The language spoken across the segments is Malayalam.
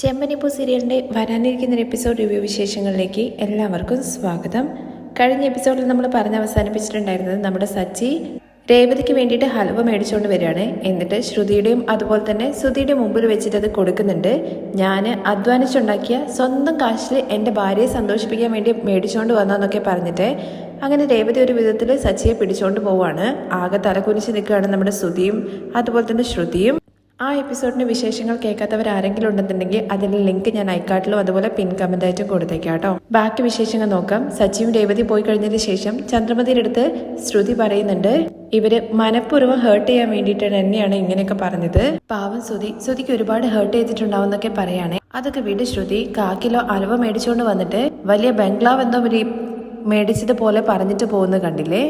ചെമ്പനിപ്പൂ സീരിയലിൻ്റെ വരാനിരിക്കുന്ന എപ്പിസോഡ് റിവ്യൂ വിശേഷങ്ങളിലേക്ക് എല്ലാവർക്കും സ്വാഗതം. കഴിഞ്ഞ എപ്പിസോഡിൽ നമ്മൾ പറഞ്ഞ് അവസാനിപ്പിച്ചിട്ടുണ്ടായിരുന്നത് നമ്മുടെ സച്ചി രേവതിക്ക് വേണ്ടിയിട്ട് ഹൽവ മേടിച്ചുകൊണ്ട് വരികയാണ്. എന്നിട്ട് ശ്രുതിയുടെയും അതുപോലെ തന്നെ ശ്രുതിയുടെ മുമ്പിൽ വെച്ചിട്ട് അത് കൊടുക്കുന്നുണ്ട്. ഞാൻ അധ്വാനിച്ചുണ്ടാക്കിയ സ്വന്തം കാശിൽ എൻ്റെ ഭാര്യയെ സന്തോഷിപ്പിക്കാൻ വേണ്ടി മേടിച്ചുകൊണ്ട് വന്നതെന്നൊക്കെ പറഞ്ഞിട്ട് അങ്ങനെ രേവതി ഒരു വിധത്തിൽ സച്ചിയെ പിടിച്ചുകൊണ്ട് പോവുകയാണ്. ആകെ തലകുനിച്ച് നിൽക്കുകയാണ് നമ്മുടെ ശ്രുതിയും അതുപോലെ തന്നെ ശ്രുതിയും. ആ എപ്പിസോഡിൻ്റെ വിശേഷങ്ങൾ കേൾക്കാത്തവർ ആരെങ്കിലും ഉണ്ടെന്നുണ്ടെങ്കിൽ അതിൻ്റെ ലിങ്ക് ഞാൻ ഐക്കാർട്ടിലും അതുപോലെ പിൻ കമൻ്റായിട്ടും കൊടുത്തേക്കാം കേട്ടോ. ബാക്കി വിശേഷങ്ങൾ നോക്കാം. സച്ചിയും രേവതി പോയി കഴിഞ്ഞതിന് ശേഷം ചന്ദ്രമതിയുടെ അടുത്ത് ശ്രുതി പറയുന്നുണ്ട്, ഇവര് മനഃപൂർവ്വം ഹേർട്ട് ചെയ്യാൻ വേണ്ടിയിട്ട് തന്നെയാണ് ഇങ്ങനെയൊക്കെ പറഞ്ഞത്. പാവം ശ്രുതിക്ക് ഒരുപാട് ഹേർട്ട് ചെയ്തിട്ടുണ്ടാവും എന്നൊക്കെ പറയാണേ. അതൊക്കെ വീട് ശ്രുതി 1 കിലോ അലുവ മേടിച്ചുകൊണ്ട് വന്നിട്ട് വലിയ ബംഗ്ലാവ് എന്തോ മേടിച്ചതുപോലെ പറഞ്ഞിട്ട് പോകുന്നത് കണ്ടില്ലേ.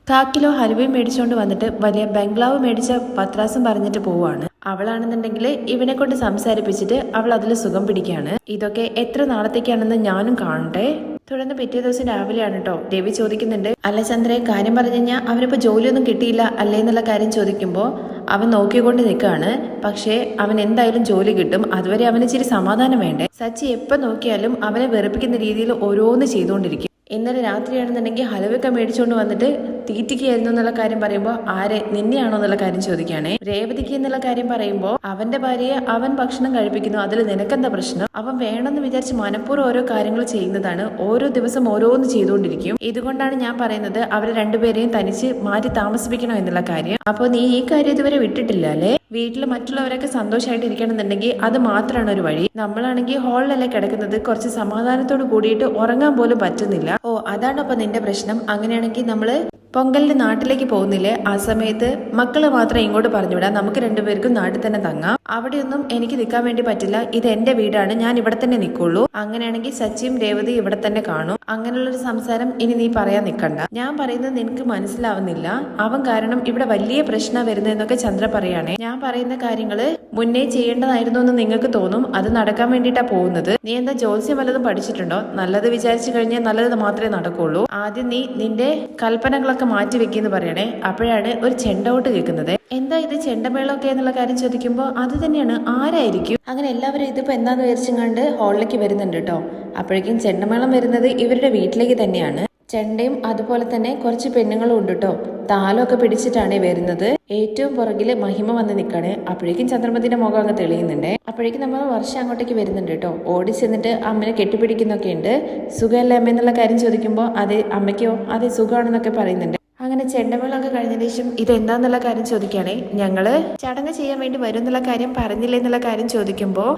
1 കിലോ ഹലുവയും മേടിച്ചുകൊണ്ട് വന്നിട്ട് വലിയ ബംഗ്ലാവ് മേടിച്ച പത്രാസും പറഞ്ഞിട്ട് പോവാണ്. അവളാണെന്നുണ്ടെങ്കിൽ ഇവനെ കൊണ്ട് സംസാരിപ്പിച്ചിട്ട് അവൾ അതിൽ സുഖം പിടിക്കുകയാണ്. ഇതൊക്കെ എത്ര നാളത്തേക്കാണെന്ന് ഞാനും കാണട്ടെ. തുടർന്ന് പിറ്റേ ദിവസം രാവിലെയാണ് കേട്ടോ രവി ചോദിക്കുന്നുണ്ട്, അല്ല ചന്ദ്രയെ കാര്യം പറഞ്ഞു കഴിഞ്ഞാൽ അവനിപ്പോൾ ജോലിയൊന്നും കിട്ടിയില്ല അല്ലേ എന്നുള്ള കാര്യം ചോദിക്കുമ്പോൾ അവൻ നോക്കിക്കൊണ്ട് നിൽക്കുകയാണ്. പക്ഷേ അവൻ എന്തായാലും ജോലി കിട്ടും, അതുവരെ അവന് ഇച്ചിരി സമാധാനം വേണ്ടേ. സച്ചി എപ്പോൾ നോക്കിയാലും അവനെ വെറുപ്പിക്കുന്ന രീതിയിൽ ഓരോന്ന് ചെയ്തുകൊണ്ടിരിക്കും. ഇന്നലെ രാത്രിയാണെന്നുണ്ടെങ്കിൽ ഹലുവയൊക്കെ മേടിച്ചുകൊണ്ട് വന്നിട്ട് തീറ്റിക്കായിരുന്നു എന്നുള്ള കാര്യം പറയുമ്പോൾ ആരെ നിന്നെയാണോ എന്നുള്ള കാര്യം ചോദിക്കുകയാണേ. രേവതിക്ക് എന്നുള്ള കാര്യം പറയുമ്പോൾ അവന്റെ ഭാര്യയെ അവൻ ഭക്ഷണം കഴിപ്പിക്കുന്നു, അതിൽ നിനക്കെന്താ പ്രശ്നം? അവൻ വേണമെന്ന് വിചാരിച്ച് മനഃപൂർവ്വം ഓരോ കാര്യങ്ങൾ ചെയ്യുന്നതാണ്. ഓരോ ദിവസം ഓരോന്ന് ചെയ്തുകൊണ്ടിരിക്കും. ഇതുകൊണ്ടാണ് ഞാൻ പറയുന്നത് അവരെ രണ്ടുപേരെയും തനിച്ച് മാറ്റി താമസിപ്പിക്കണം എന്നുള്ള കാര്യം. അപ്പോൾ നീ ഈ കാര്യം ഇതുവരെ വിട്ടിട്ടില്ല അല്ലേ? വീട്ടിൽ മറ്റുള്ളവരൊക്കെ സന്തോഷമായിട്ട് ഇരിക്കണമെന്നുണ്ടെങ്കിൽ അത് മാത്രമാണ് ഒരു വഴി. നമ്മളാണെങ്കിൽ ഹാളിലല്ലേ കിടക്കുന്നത്, കുറച്ച് സമാധാനത്തോട് കൂടിയിട്ട് ഉറങ്ങാൻ പോലും പറ്റുന്നില്ല. ഓ അതാണ് അപ്പൊ നിന്റെ പ്രശ്നം. അങ്ങനെയാണെങ്കിൽ നമ്മള് പൊങ്കലിന് നാട്ടിലേക്ക് പോകുന്നില്ലേ, ആ സമയത്ത് മക്കള് മാത്രം ഇങ്ങോട്ട് പറഞ്ഞുവിടാം, നമുക്ക് രണ്ടുപേർക്കും നാട്ടിൽ തന്നെ തങ്ങാം. അവിടെയൊന്നും എനിക്ക് നിൽക്കാൻ വേണ്ടി പറ്റില്ല, ഇത് എന്റെ വീടാണ്, ഞാൻ ഇവിടെ തന്നെ നിൽക്കുള്ളൂ. അങ്ങനെയാണെങ്കിൽ സച്ചിയും രേവതി ഇവിടെ തന്നെ കാണും. അങ്ങനെയുള്ളൊരു സംസാരം ഇനി നീ പറയാൻ നിൽക്കണ്ട. ഞാൻ പറയുന്നത് നിനക്ക് മനസ്സിലാവുന്നില്ല, അവൻ കാരണം ഇവിടെ വലിയ പ്രശ്നം വരുന്നതെന്നൊക്കെ ചന്ദ്ര പറയുകയാണെ. ഞാൻ പറയുന്ന കാര്യങ്ങള് മുന്നേ ചെയ്യേണ്ടതായിരുന്നു എന്ന് നിങ്ങൾക്ക് തോന്നും, അത് നടക്കാൻ വേണ്ടിയിട്ടാ പോകുന്നത്. നീ എന്താ ജോത്സ്യം വല്ലതും പഠിച്ചിട്ടുണ്ടോ? നല്ലത് വിചാരിച്ചു കഴിഞ്ഞാൽ നല്ലത് മാത്രമേ നടക്കുള്ളൂ. ആദ്യം നീ നിന്റെ കൽപ്പനകളൊക്കെ മാറ്റി വെക്കുന്നു പറയണേ. അപ്പോഴാണ് ഒരു ചെണ്ടോട്ട് കേൾക്കുന്നത്. എന്താ ഇത് ചെണ്ടമേളമൊക്കെ എന്നുള്ള കാര്യം ചോദിക്കുമ്പോൾ അത് തന്നെയാണ്, ആരായിരിക്കും? അങ്ങനെ എല്ലാവരും ഇതിപ്പോ എന്താന്ന് വിചാരിച്ചങ്ങാണ്ട് ഹാളിലേക്ക് വരുന്നുണ്ട് കേട്ടോ. അപ്പോഴേക്കും ചെണ്ടമേളം വരുന്നത് ഇവരുടെ വീട്ടിലേക്ക് തന്നെയാണ്. ചെണ്ടയും അതുപോലെ തന്നെ കുറച്ച് പെണ്ണുങ്ങളും ഉണ്ട് കേട്ടോ. താലമൊക്കെ പിടിച്ചിട്ടാണ് വരുന്നത്. ഏറ്റവും പുറകില് മഹിമ വന്ന് നിൽക്കാണ്. അപ്പോഴേക്കും ചന്ദ്രമതിന്റെ മുഖം അങ്ങ് തെളിയുന്നുണ്ട്. അപ്പോഴേക്കും നമ്മൾ വർഷം അങ്ങോട്ടേക്ക് വരുന്നുണ്ട് കേട്ടോ. ഓടി ചെന്നിട്ട് അമ്മനെ കെട്ടിപ്പിടിക്കുന്നൊക്കെ ഉണ്ട്. സുഖമല്ലേ അമ്മ എന്നുള്ള കാര്യം ചോദിക്കുമ്പോൾ അതെ അമ്മയ്ക്കോ അതെ സുഖമാണെന്നൊക്കെ പറയുന്നുണ്ട്. അങ്ങനെ ചെണ്ടമേളമൊക്കെ കഴിഞ്ഞതിന് ശേഷം ഇതെന്താന്നുള്ള കാര്യം ചോദിക്കുകയാണെ. ഞങ്ങള് ചടങ്ങ് ചെയ്യാൻ വേണ്ടി വരും എന്നുള്ള കാര്യം പറഞ്ഞില്ലേ എന്നുള്ള കാര്യം ചോദിക്കുമ്പോൾ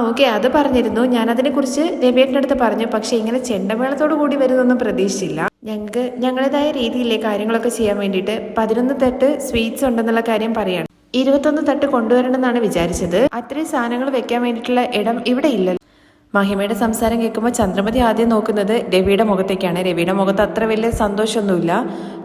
ഓക്കെ അത് പറഞ്ഞിരുന്നു, ഞാൻ അതിനെ കുറിച്ച് രവിയേട്ടൻ്റെ അടുത്ത് പറഞ്ഞു, പക്ഷെ ഇങ്ങനെ ചെണ്ടമേളത്തോടു കൂടി വരുന്നൊന്നും പ്രതീക്ഷിച്ചില്ല. ഞങ്ങൾക്ക് ഞങ്ങളുടേതായ രീതിയിലെ കാര്യങ്ങളൊക്കെ ചെയ്യാൻ വേണ്ടിയിട്ട് 11 തട്ട് സ്വീറ്റ്സ് ഉണ്ടെന്നുള്ള കാര്യം പറയാണ്. 21 തട്ട് കൊണ്ടുവരണമെന്നാണ് വിചാരിച്ചത്. അത്രയും സാധനങ്ങൾ വെക്കാൻ വേണ്ടിയിട്ടുള്ള ഇടം ഇവിടെ ഇല്ല. മഹിമയുടെ സംസാരം കേൾക്കുമ്പോൾ ചന്ദ്രമതി ആദ്യം നോക്കുന്നത് രവിയുടെ മുഖത്തേക്കാണ്. രവിയുടെ മുഖത്ത് അത്ര വലിയ സന്തോഷമൊന്നുമില്ല.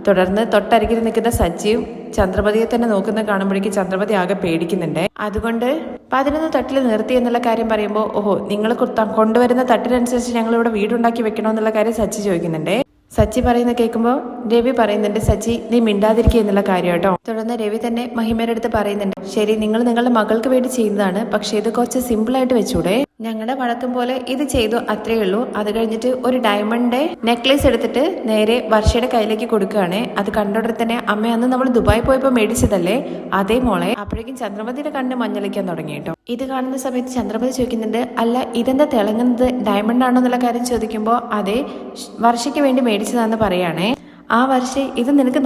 തുടർന്ന് തൊട്ടരികിൽ നിൽക്കുന്ന സച്ചിയും ചന്ദ്രമതിയെ തന്നെ നോക്കുന്ന കാണുമ്പോഴേക്കും ചന്ദ്രമതി ആകെ പേടിക്കുന്നുണ്ട്. അതുകൊണ്ട് 11 തട്ടിൽ നിർത്തി എന്നുള്ള കാര്യം പറയുമ്പോൾ ഓഹോ നിങ്ങൾ കൊണ്ടുവരുന്ന തട്ടിനനുസരിച്ച് ഞങ്ങൾ ഇവിടെ വീടുണ്ടാക്കി വെക്കണമെന്നുള്ള കാര്യം സച്ചി ചോദിക്കുന്നുണ്ട്. സച്ചി പറയുന്ന കേൾക്കുമ്പോൾ രവി പറയുന്നുണ്ട്, സച്ചി നീ മിണ്ടാതിരിക്കുക എന്നുള്ള കാര്യം കേട്ടോ. തുടർന്ന് രവി തന്നെ മഹിമയുടെ അടുത്ത് പറയുന്നുണ്ട്, ശരി നിങ്ങൾ നിങ്ങളുടെ മകൾക്ക് വേണ്ടി ചെയ്യുന്നതാണ്, പക്ഷെ ഇത് കുറച്ച് സിമ്പിൾ ആയിട്ട് വെച്ചൂടെ? ഞങ്ങളുടെ വഴക്കം പോലെ ഇത് ചെയ്തു, അത്രേ ഉള്ളൂ. അത് കഴിഞ്ഞിട്ട് ഒരു ഡയമണ്ട് നെക്ലേസ് എടുത്തിട്ട് നേരെ വർഷയുടെ കയ്യിലേക്ക് കൊടുക്കുകയാണ്. അത് കണ്ടോടെ തന്നെ അമ്മ അന്ന് നമ്മൾ ദുബായി പോയപ്പോൾ മേടിച്ചതല്ലേ അതേ മോളെ. അപ്പോഴേക്കും ചന്ദ്രമതിയുടെ കണ്ണ് മഞ്ഞളിക്കാൻ തുടങ്ങി കേട്ടോ. ഇത് കാണുന്ന സമയത്ത് ചന്ദ്രമതി ചോദിക്കുന്നുണ്ട്, അല്ല ഇതെന്താ തിളങ്ങുന്നത്, ഡയമണ്ട് ആണോ എന്നുള്ള കാര്യം ചോദിക്കുമ്പോൾ അതെ വർഷയ്ക്ക് വേണ്ടി മേടിച്ചതാന്ന് പറയാണേ. ആ വർഷ ഇത് നിനക്ക്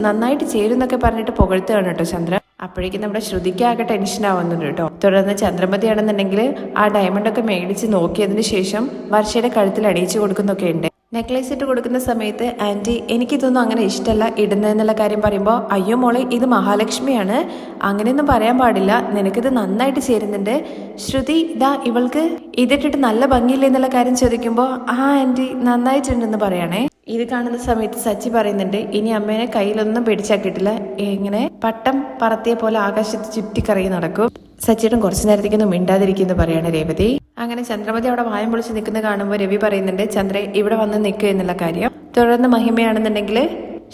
നന്നായിട്ട് ചേരുന്നൊക്കെ പറഞ്ഞിട്ട് പുകഴ്ത്തുകയാണ് കേട്ടോ ചന്ദ്ര. അപ്പോഴേക്കും നമ്മുടെ ശ്രുതിക്ക് ആകെ ടെൻഷൻ ആവുന്നുണ്ട് കേട്ടോ. തുടർന്ന് ചന്ദ്രമതി ആണെന്നുണ്ടെങ്കിൽ ആ ഡയമണ്ട് ഒക്കെ മേടിച്ച് നോക്കിയതിന് ശേഷം വർഷയുടെ കഴുത്തിൽ അണിയിച്ചു കൊടുക്കുന്നൊക്കെ ഉണ്ട്. നെക്ലേസ് ഇട്ട് കൊടുക്കുന്ന സമയത്ത് ആന്റി എനിക്കിതൊന്നും അങ്ങനെ ഇഷ്ടമല്ല ഇടുന്നതെന്നുള്ള കാര്യം പറയുമ്പോൾ അയ്യോ മോളെ ഇത് മഹാലക്ഷ്മിയാണ്, അങ്ങനെയൊന്നും പറയാൻ പാടില്ല, നിനക്കിത് നന്നായിട്ട് ചേരുന്നുണ്ട്. ശ്രുതി ഇതാ ഇവൾക്ക് ഇതിട്ടിട്ട് നല്ല ഭംഗിയില്ല എന്നുള്ള കാര്യം ചോദിക്കുമ്പോൾ ആന്റി നന്നായിട്ടുണ്ടെന്ന് പറയണേ. ഇത് കാണുന്ന സമയത്ത് സച്ചി പറയുന്നുണ്ട്, ഇനി അമ്മേനെ കയ്യിലൊന്നും പിടിച്ചാക്കിയിട്ടില്ല, ഇങ്ങനെ പട്ടം പറത്തിയ പോലെ ആകാശത്ത് ചുറ്റിക്കറങ്ങി നടക്കും. സച്ചിയുടെ കുറച്ചു നേരത്തേക്കൊന്നും മിണ്ടാതിരിക്കുന്നു പറയാണ് രേവതി. അങ്ങനെ ചന്ദ്രമതി അവിടെ വായം പൊളിച്ച് നിൽക്കുന്ന കാണുമ്പോൾ രവി പറയുന്നുണ്ട്, ചന്ദ്ര ഇവിടെ വന്ന് നിൽക്കുക എന്നുള്ള കാര്യം. തുടർന്ന് മഹിമയാണെന്നുണ്ടെങ്കിൽ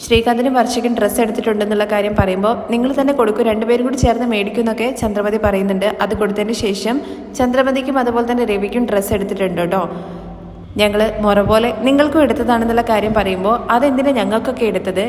ശ്രീകാന്തിനും വർഷയ്ക്കും ഡ്രസ്സ് എടുത്തിട്ടുണ്ടെന്നുള്ള കാര്യം പറയുമ്പോൾ നിങ്ങൾ തന്നെ കൊടുക്കും, രണ്ടുപേരും കൂടി ചേർന്ന് മേടിക്കുമെന്നൊക്കെ ചന്ദ്രമതി പറയുന്നുണ്ട്. അത് കൊടുത്തതിന് ശേഷം ചന്ദ്രമതിക്കും അതുപോലെ തന്നെ രവിക്കും ഡ്രസ്സ് എടുത്തിട്ടുണ്ട് കേട്ടോ. ഞങ്ങൾ മുറ പോലെ നിങ്ങൾക്കും എടുത്തതാണെന്നുള്ള കാര്യം പറയുമ്പോൾ അതെന്തിനാ ഞങ്ങൾക്കൊക്കെ എടുത്തത്,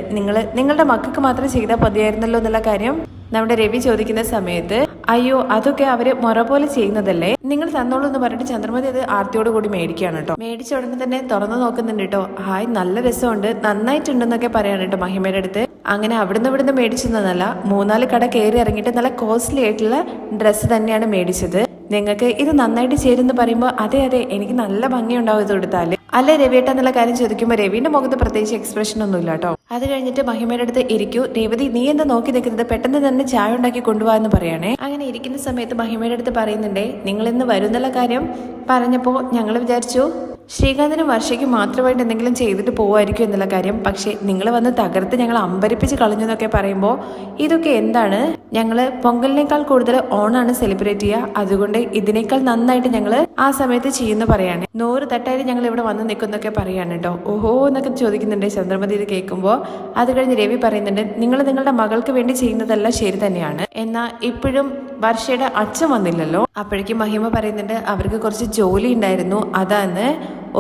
നിങ്ങളുടെ മക്കൾക്ക് മാത്രം ചെയ്താൽ മതിയായിരുന്നല്ലോ എന്നുള്ള കാര്യം നമ്മുടെ രവി ചോദിക്കുന്ന സമയത്ത് അയ്യോ അതൊക്കെ അവര് മുറ പോലെ ചെയ്യുന്നതല്ലേ, നിങ്ങൾ തന്നോളൂ എന്ന് പറഞ്ഞിട്ട് ചന്ദ്രമതി അത് ആർത്തിയോട് കൂടി മേടിക്കുകയാണ് കേട്ടോ. മേടിച്ച ഉടനെ തന്നെ തുറന്നു നോക്കുന്നുണ്ട് കേട്ടോ. ഹായ് നല്ല രസമുണ്ട്, നന്നായിട്ടുണ്ടെന്നൊക്കെ പറയാണ് കേട്ടോ മഹിമയുടെ അടുത്ത്. അങ്ങനെ ഇവിടുന്ന് മേടിച്ചതെന്നല്ല, 3-4 കട കയറി ഇറങ്ങിയിട്ട് നല്ല കോസ്റ്റ്ലി ആയിട്ടുള്ള ഡ്രസ്സ് തന്നെയാണ് മേടിച്ചത്. നിങ്ങൾക്ക് ഇത് നന്നായിട്ട് ചേരുന്ന് പറയുമ്പോൾ അതെ എനിക്ക് നല്ല ഭംഗിയുണ്ടാവും ഇത് കൊടുത്താല്, അല്ലേ രവിയേട്ട എന്നുള്ള കാര്യം ചോദിക്കുമ്പോൾ രവിന്റെ മുഖത്ത് പ്രത്യേകിച്ച് എക്സ്പ്രഷൻ ഒന്നും ഇല്ല കേട്ടോ. അത് കഴിഞ്ഞിട്ട് മഹിമയുടെ അടുത്ത് ഇരിക്കൂ രേവതി, നീ എന്താ നോക്കി നിൽക്കുന്നത്, പെട്ടെന്ന് തന്നെ ചായ ഉണ്ടാക്കി കൊണ്ടുപോകാ എന്ന് പറയണേ. അങ്ങനെ ഇരിക്കുന്ന സമയത്ത് മഹിമയുടെ അടുത്ത് പറയുന്നുണ്ടേ, നിങ്ങൾ ഇന്ന് വരുന്നുള്ള കാര്യം പറഞ്ഞപ്പോൾ ഞങ്ങൾ വിചാരിച്ചു ശ്രീകാന്തിനും വർഷയ്ക്കും മാത്രമായിട്ട് എന്തെങ്കിലും ചെയ്തിട്ട് പോവായിരിക്കും എന്നുള്ള കാര്യം. പക്ഷേ നിങ്ങൾ വന്ന് തകർത്ത് ഞങ്ങൾ അമ്പരിപ്പിച്ച് കളഞ്ഞു എന്നൊക്കെ പറയുമ്പോൾ ഇതൊക്കെ എന്താണ്, ഞങ്ങൾ പൊങ്കലിനേക്കാൾ കൂടുതൽ ഓണാണ് സെലിബ്രേറ്റ് ചെയ്യുക, അതുകൊണ്ട് ഇതിനേക്കാൾ നന്നായിട്ട് ഞങ്ങൾ ആ സമയത്ത് ചെയ്യുന്ന പറയാണ്. 100 തട്ടായിട്ട് ഞങ്ങൾ ഇവിടെ വന്ന് നിൽക്കുന്നൊക്കെ പറയാണ് കേട്ടോ. ഓഹോ എന്നൊക്കെ ചോദിക്കുന്നുണ്ട് ചന്ദ്രമതി ഇത് കേൾക്കുമ്പോൾ. അത് കഴിഞ്ഞ് രവി പറയുന്നുണ്ട്, നിങ്ങൾ നിങ്ങളുടെ മകൾക്ക് വേണ്ടി ചെയ്യുന്നതെല്ലാം ശരി തന്നെയാണ്, എന്നാൽ ഇപ്പോഴും വർഷയുടെ അച്ഛൻ വന്നില്ലല്ലോ. അപ്പോഴേക്കും മഹിമ പറയുന്നുണ്ട്, അവർക്ക് കുറച്ച് ജോലി ഉണ്ടായിരുന്നു, അതാന്ന്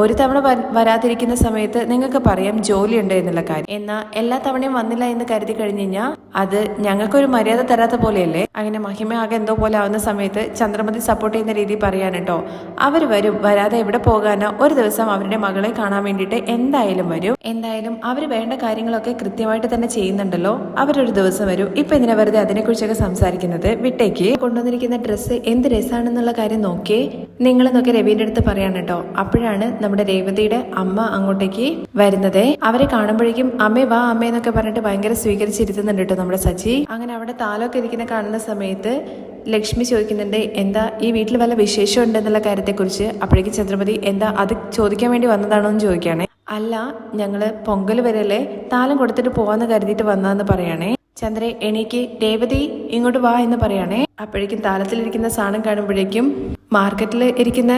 ഒരു തവണ വരാതിരിക്കുന്ന സമയത്ത് നിങ്ങൾക്ക് പറയാം ജോലി ഉണ്ട് എന്നുള്ള കാര്യം. എന്നാൽ എല്ലാ തവണയും വന്നില്ല എന്ന് കരുതി കഴിഞ്ഞു കഴിഞ്ഞാൽ അത് ഞങ്ങൾക്കൊരു മര്യാദ തരാത്ത പോലെയല്ലേ. അങ്ങനെ മഹിമ ആകെ എന്തോ പോലെ ആവുന്ന സമയത്ത് ചന്ദ്രമതി സപ്പോർട്ട് ചെയ്യുന്ന രീതി പറയാൻ കേട്ടോ. അവർ വരും, വരാതെ എവിടെ പോകാനോ, ഒരു ദിവസം അവരുടെ മകളെ കാണാൻ വേണ്ടിയിട്ട് എന്തായാലും വരും. എന്തായാലും അവർ വേണ്ട കാര്യങ്ങളൊക്കെ കൃത്യമായിട്ട് തന്നെ ചെയ്യുന്നുണ്ടല്ലോ, അവരൊരു ദിവസം വരും. ഇപ്പൊ എന്തിനാ വെറുതെ അതിനെക്കുറിച്ചൊക്കെ സംസാരിക്കുന്നത്, വിട്ടേക്ക്. കൊണ്ടുവന്നിരിക്കുന്ന ഡ്രസ്സ് എന്ത് രസമാണെന്നുള്ള കാര്യം നോക്കിയേ നിങ്ങളെന്നൊക്കെ രവീന്റെ അടുത്ത് പറയാൻ കേട്ടോ. അപ്പോഴാണ് നമ്മുടെ രേവതിയുടെ അമ്മ അങ്ങോട്ടേക്ക് വരുന്നത്. അവരെ കാണുമ്പോഴേക്കും അമ്മേ വാ അമ്മ എന്നൊക്കെ പറഞ്ഞിട്ട് ഭയങ്കര സ്വീകരിച്ചിരുത്തുന്നുണ്ട് കേട്ടോ നമ്മുടെ സച്ചി. അങ്ങനെ അവിടെ താലൊക്കെ ഇരിക്കുന്ന കാണുന്ന സമയത്ത് ലക്ഷ്മി ചോദിക്കുന്നുണ്ട്, എന്താ ഈ വീട്ടിൽ വല്ല വിശേഷം ഉണ്ടെന്നുള്ള കാര്യത്തെക്കുറിച്ച്. അപ്പോഴേക്കും ചന്ദ്രമതി എന്താ അത് ചോദിക്കാൻ വേണ്ടി വന്നതാണോ എന്ന് ചോദിക്കുകയാണെ. അല്ല, ഞങ്ങള് പൊങ്കൽ വരെയല്ലേ താലം കൊടുത്തിട്ട് പോവാന്ന് കരുതിയിട്ട് വന്നാന്ന് പറയാണേ. ചന്ദ്രേ എണീക്ക്, രേവതി ഇങ്ങോട്ട് വാ എന്ന് പറയാണേ. അപ്പോഴേക്കും താലത്തിലിരിക്കുന്ന സാധനം കാണുമ്പോഴേക്കും മാർക്കറ്റിൽ ഇരിക്കുന്ന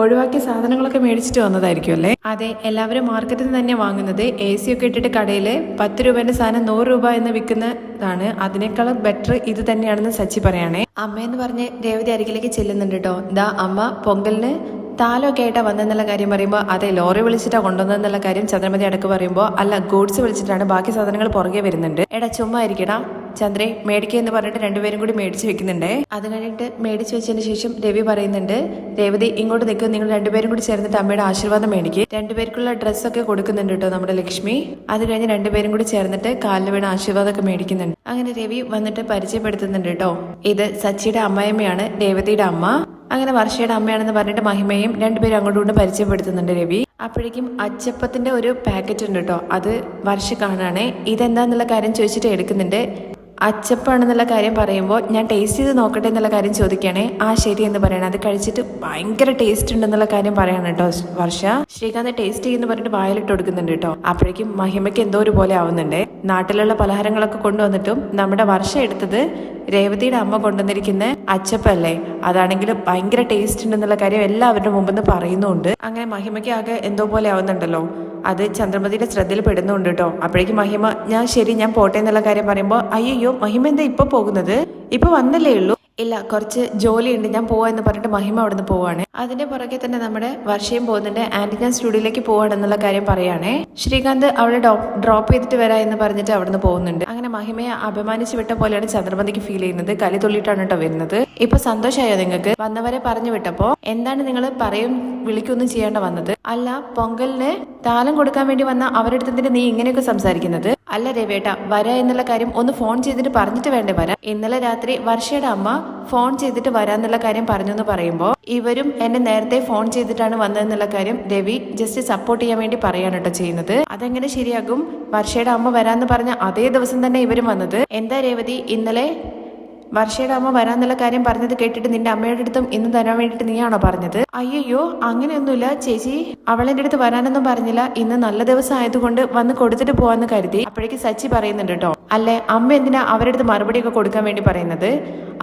ഒഴിവാക്കിയ സാധനങ്ങളൊക്കെ മേടിച്ചിട്ട് വന്നതായിരിക്കും അല്ലേ. അതെ, എല്ലാവരും മാർക്കറ്റിൽ നിന്ന് തന്നെ വാങ്ങുന്നത്. AC ഒക്കെ ഇട്ടിട്ട് കടയിൽ 10 രൂപേന്റെ സാധനം 100 രൂപ എന്ന് വിൽക്കുന്നതാണ്. അതിനേക്കാളും ബെറ്റർ ഇത് തന്നെയാണെന്ന് സച്ചി പറയാണേ. അമ്മയെന്ന് പറഞ്ഞ് രേവതി അരികിലേക്ക് ചെല്ലുന്നുണ്ട് കേട്ടോ. ദാ അമ്മ പൊങ്കലിന് താലൊക്കെ ആയിട്ടാ വന്നെന്നുള്ള കാര്യം പറയുമ്പോൾ അതെ ലോറി വിളിച്ചിട്ടാ കൊണ്ടുവന്നെന്നുള്ള കാര്യം ചന്ദ്രമതി അടക്ക് പറയുമ്പോൾ അല്ല ഗൂഡ്സ് വിളിച്ചിട്ടാണ്, ബാക്കി സാധനങ്ങൾ പുറകെ വരുന്നുണ്ട്. എടാ ചുമ്മാ ഇരിക്കടാ ചന്ദ്രേ മേടിക്കുക എന്ന് പറഞ്ഞിട്ട് രണ്ടുപേരും കൂടി മേടിച്ച് വെക്കുന്നുണ്ട്. അത് കഴിഞ്ഞിട്ട് മേടിച്ച് വെച്ചതിന് ശേഷം രവി പറയുന്നുണ്ട്, രേവതി ഇങ്ങോട്ട് നിൽക്കും, നിങ്ങൾ രണ്ടുപേരും കൂടി ചേർന്നിട്ട് അമ്മയുടെ ആശീർവാദം മേടിക്കും. രണ്ടുപേർക്കുള്ള ഡ്രസ്സൊക്കെ കൊടുക്കുന്നുണ്ട് കേട്ടോ നമ്മുടെ ലക്ഷ്മി. അത് കഴിഞ്ഞ് രണ്ടുപേരും കൂടി ചേർന്നിട്ട് കാലിൽ വീണ ആശീർവാദമൊക്കെ മേടിക്കുന്നുണ്ട്. അങ്ങനെ രവി വന്നിട്ട് പരിചയപ്പെടുത്തുന്നുണ്ട് കേട്ടോ. ഇത് സച്ചിയുടെ അമ്മായിയമ്മയാണ്, രേവതിയുടെ അമ്മ. അങ്ങനെ വർഷയുടെ അമ്മയാണെന്ന് പറഞ്ഞിട്ട് മഹിമയും രണ്ടുപേരും അങ്ങോട്ടും കൊണ്ട് പരിചയപ്പെടുത്തുന്നുണ്ട് രവി. അപ്പോഴേക്കും അച്ചപ്പത്തിന്റെ ഒരു പാക്കറ്റ് ഉണ്ട് കേട്ടോ. അത് വർഷ കാണാണേ. ഇതെന്താന്നുള്ള കാര്യം ചോദിച്ചിട്ട് എടുക്കുന്നുണ്ട്. അച്ചപ്പാണെന്നുള്ള കാര്യം പറയുമ്പോൾ ഞാൻ ടേസ്റ്റ് ചെയ്ത് നോക്കട്ടെ എന്നുള്ള കാര്യം ചോദിക്കുകയാണേ. ആ ശരി എന്ന് പറയണം. അത് കഴിച്ചിട്ട് ഭയങ്കര ടേസ്റ്റ് ഉണ്ടെന്നുള്ള കാര്യം പറയാണ് കേട്ടോ വർഷ. ശ്രീകാന്ത് ടേസ്റ്റ് ചെയ്യുന്ന പറഞ്ഞിട്ട് വായിലിട്ട് കൊടുക്കുന്നുണ്ട് കേട്ടോ. അപ്പോഴേക്കും മഹിമയ്ക്ക് എന്തോ ഒരു പോലെ ആവുന്നുണ്ട്. നാട്ടിലുള്ള പലഹാരങ്ങളൊക്കെ കൊണ്ടുവന്നിട്ടും നമ്മുടെ വർഷ എടുത്തത് രേവതിയുടെ അമ്മ കൊണ്ടുവന്നിരിക്കുന്ന അച്ചപ്പല്ലേ, അതാണെങ്കിലും ഭയങ്കര ടേസ്റ്റ് ഉണ്ടെന്നുള്ള കാര്യം എല്ലാവരുടെ മുമ്പിൽ നിന്ന് പറയുന്നുണ്ട്. അങ്ങനെ മഹിമയ്ക്ക് ആകെ എന്തോ പോലെ ആവുന്നുണ്ടല്ലോ. അത് ചന്ദ്രമതിയുടെ ശ്രദ്ധയിൽ പെടുന്നുണ്ട് കേട്ടോ. അപ്പോഴേക്കും മഹിമ ഞാൻ പോട്ടെ എന്നുള്ള കാര്യം പറയുമ്പോൾ അയ്യോ മഹിമ എന്താ ഇപ്പൊ പോകുന്നത്, ഇപ്പൊ വന്നല്ലേ ഉള്ളൂ. ഇല്ല കുറച്ച് ജോലിയുണ്ട്, ഞാൻ പോവാ എന്ന് പറഞ്ഞിട്ട് മഹിമ അവിടെ നിന്ന് പോവാണ്. അതിന്റെ പുറകെ തന്നെ നമ്മുടെ വർഷയും പോകുന്നുണ്ട്. ആന്റി ഞാൻ സ്റ്റുഡിയോയിലേക്ക് പോവാണെന്നുള്ള കാര്യം പറയാണേ. ശ്രീകാന്ത് അവിടെ ഡ്രോപ്പ് ചെയ്തിട്ട് വരാ എന്ന് പറഞ്ഞിട്ട് അവിടെ നിന്ന് പോകുന്നുണ്ട്. അങ്ങനെ മഹിമയെ അഭിമാനിച്ചു വിട്ട പോലെയാണ് ചന്ദ്രമതിക്ക് ഫീൽ ചെയ്യുന്നത്. കലി തുള്ളിയിട്ടാണ് കേട്ടോ വരുന്നത്. ഇപ്പൊ സന്തോഷമായോ നിങ്ങൾക്ക്? വന്നവരെ പറഞ്ഞു വിട്ടപ്പോ എന്താണ് നിങ്ങൾ വിളിക്കൊന്നും ചെയ്യേണ്ട വന്നത്? അല്ല പൊങ്കലിന് താലം കൊടുക്കാൻ വേണ്ടി വന്ന അവരുടെ അടുത്ത് നീ ഇങ്ങനെയൊക്കെ സംസാരിക്കുന്നത്? അല്ല രവേട്ട, വരാ എന്നുള്ള കാര്യം ഒന്ന് ഫോൺ ചെയ്തിട്ട് പറഞ്ഞിട്ട് വേണ്ടേ വരാൻ? ഇന്നലെ രാത്രി വർഷയുടെ അമ്മ ഫോൺ ചെയ്തിട്ട് വരാന്നുള്ള കാര്യം പറഞ്ഞു എന്ന് പറയുമ്പോൾ ഇവരും എന്നെ നേരത്തെ ഫോൺ ചെയ്തിട്ടാണ് വന്നതെന്നുള്ള കാര്യം രവി ജസ്റ്റ് സപ്പോർട്ട് ചെയ്യാൻ വേണ്ടി പറയാണ് കേട്ടോ ചെയ്യുന്നത്. അതെങ്ങനെ ശരിയാകും? വർഷയുടെ അമ്മ വരാന്ന് പറഞ്ഞ അതേ ദിവസം തന്നെ ഇവരും വന്നത്. എന്താ രേവതി, ഇന്നലെ വർഷയുടെ അമ്മ വരാന്നുള്ള കാര്യം പറഞ്ഞത് കേട്ടിട്ട് നിന്റെ അമ്മയുടെ അടുത്തും ഇന്ന് തരാൻ വേണ്ടിട്ട് നീയാണോ പറഞ്ഞത്? അയ്യോ അങ്ങനെയൊന്നുമില്ല ചേച്ചി, അവളെന്റെ അടുത്ത് വരാനൊന്നും പറഞ്ഞില്ല, ഇന്ന് നല്ല ദിവസം ആയതുകൊണ്ട് വന്ന് കൊടുത്തിട്ട് പോവാന്ന് കരുതി. അപ്പോഴേക്ക് സച്ചി പറയുന്നുണ്ട് കേട്ടോ, അല്ലേ അമ്മ എന്തിനാ അവരുടെ അടുത്ത് മറുപടിയൊക്കെ കൊടുക്കാൻ വേണ്ടി പറയുന്നത്?